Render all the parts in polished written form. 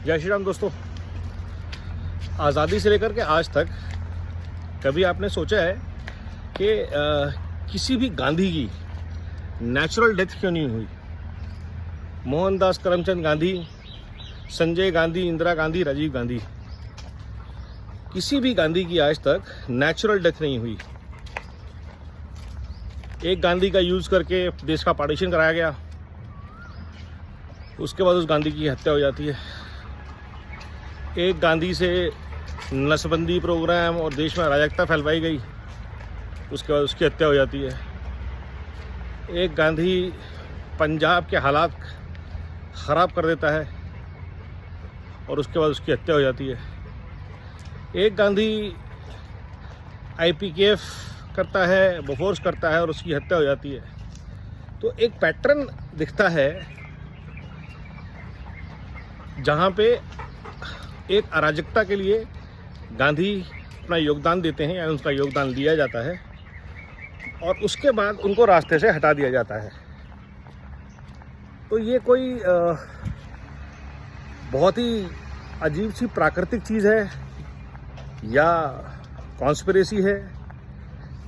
जय श्री राम दोस्तों। आज़ादी से लेकर के आज तक कभी आपने सोचा है कि किसी भी गांधी की नेचुरल डेथ क्यों नहीं हुई? मोहनदास करमचंद गांधी, संजय गांधी, इंदिरा गांधी, राजीव गांधी, किसी भी गांधी की आज तक नेचुरल डेथ नहीं हुई। एक गांधी का यूज़ करके देश का पार्टीशन कराया गया, उसके बाद उस गांधी की हत्या हो जाती है। एक गांधी से नसबंदी प्रोग्राम और देश में अराजकता फैलवाई गई, उसके बाद उसकी हत्या हो जाती है। एक गांधी पंजाब के हालात ख़राब कर देता है और उसके बाद उसकी हत्या हो जाती है। एक गांधी IPKF करता है, बोफोर्स करता है और उसकी हत्या हो जाती है। तो एक पैटर्न दिखता है जहाँ पे एक अराजकता के लिए गांधी अपना योगदान देते हैं या उनका योगदान लिया जाता है और उसके बाद उनको रास्ते से हटा दिया जाता है। तो ये कोई बहुत ही अजीब सी प्राकृतिक चीज़ है या कॉन्स्पिरेसी है?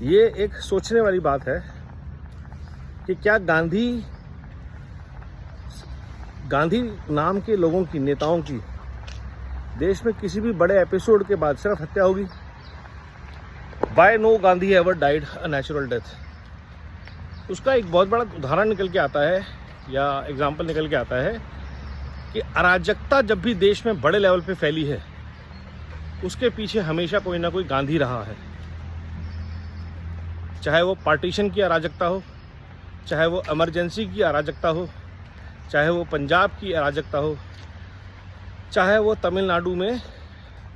ये एक सोचने वाली बात है कि क्या गांधी नाम के लोगों की, नेताओं की देश में किसी भी बड़े एपिसोड के बाद सिर्फ हत्या होगी? Why no Gandhi ever died a natural death? उसका एक बहुत बड़ा उदाहरण निकल के आता है या एग्जाम्पल निकल के आता है कि अराजकता जब भी देश में बड़े लेवल पे फैली है, उसके पीछे हमेशा कोई ना कोई गांधी रहा है। चाहे वो पार्टीशन की अराजकता हो, चाहे वो इमरजेंसी की अराजकता हो, चाहे वो पंजाब की अराजकता हो, चाहे वो तमिलनाडु में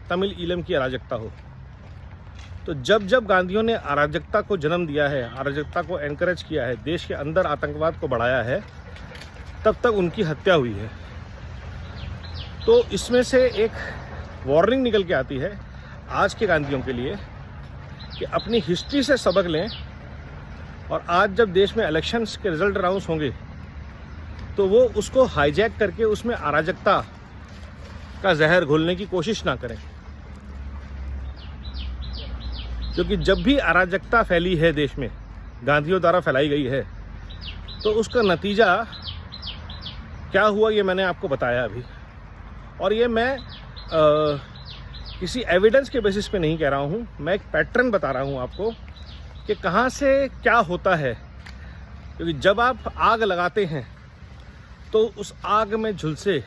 तमिल ईलम की अराजकता हो। तो जब जब गांधियों ने अराजकता को जन्म दिया है, अराजकता को एनकरेज किया है, देश के अंदर आतंकवाद को बढ़ाया है, तब तक उनकी हत्या हुई है। तो इसमें से एक वार्निंग निकल के आती है आज के गांधियों के लिए कि अपनी हिस्ट्री से सबक लें और आज जब देश में इलेक्शंस के रिजल्ट अनाउंस होंगे तो वो उसको हाईजैक करके उसमें अराजकता का जहर घोलने की कोशिश ना करें। क्योंकि जब भी अराजकता फैली है देश में, गांधियों द्वारा फैलाई गई है, तो उसका नतीजा क्या हुआ ये मैंने आपको बताया अभी। और ये मैं किसी एविडेंस के बेसिस पे नहीं कह रहा हूँ, मैं एक पैटर्न बता रहा हूँ आपको कि कहाँ से क्या होता है। क्योंकि जब आप आग लगाते हैं तो उस आग में झुलसे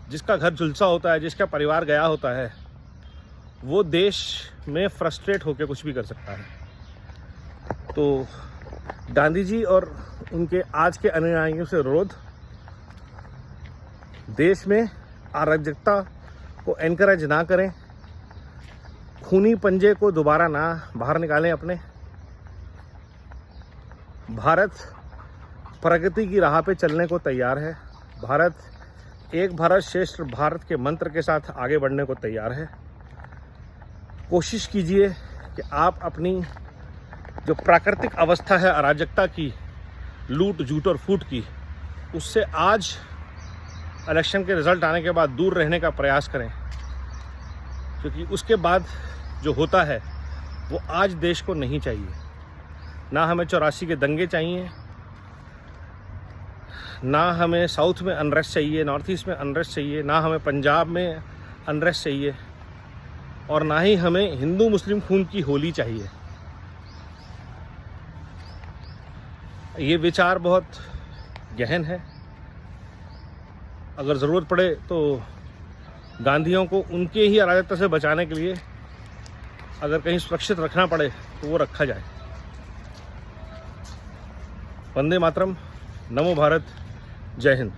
जिसका घर झुलसा होता है, जिसका परिवार गया होता है, वो देश में फ्रस्ट्रेट होकर कुछ भी कर सकता है। तो गांधी जी और उनके आज के अनुयायियों से अनुरोध, देश में अराजकता को एनकरेज ना करें, खूनी पंजे को दोबारा ना बाहर निकालें अपने। भारत प्रगति की राह पे चलने को तैयार है। भारत एक भारत श्रेष्ठ भारत के मंत्र के साथ आगे बढ़ने को तैयार है। कोशिश कीजिए कि आप अपनी जो प्राकृतिक अवस्था है अराजकता की, लूट झूठ और फूट की, उससे आज इलेक्शन के रिजल्ट आने के बाद दूर रहने का प्रयास करें। क्योंकि उसके बाद जो होता है वो आज देश को नहीं चाहिए। ना हमें 84 के दंगे चाहिए, ना हमें साउथ में अनरेस्ट चाहिए, नॉर्थ ईस्ट में अनरेस्ट चाहिए, ना हमें पंजाब में अनरेस्ट चाहिए, और ना ही हमें हिंदू मुस्लिम खून की होली चाहिए। ये विचार बहुत गहन है। अगर ज़रूरत पड़े तो गांधियों को उनके ही अराजकता से बचाने के लिए अगर कहीं सुरक्षित रखना पड़े तो वो रखा जाए। वंदे मातरम, नमो भारत, जय हिंद।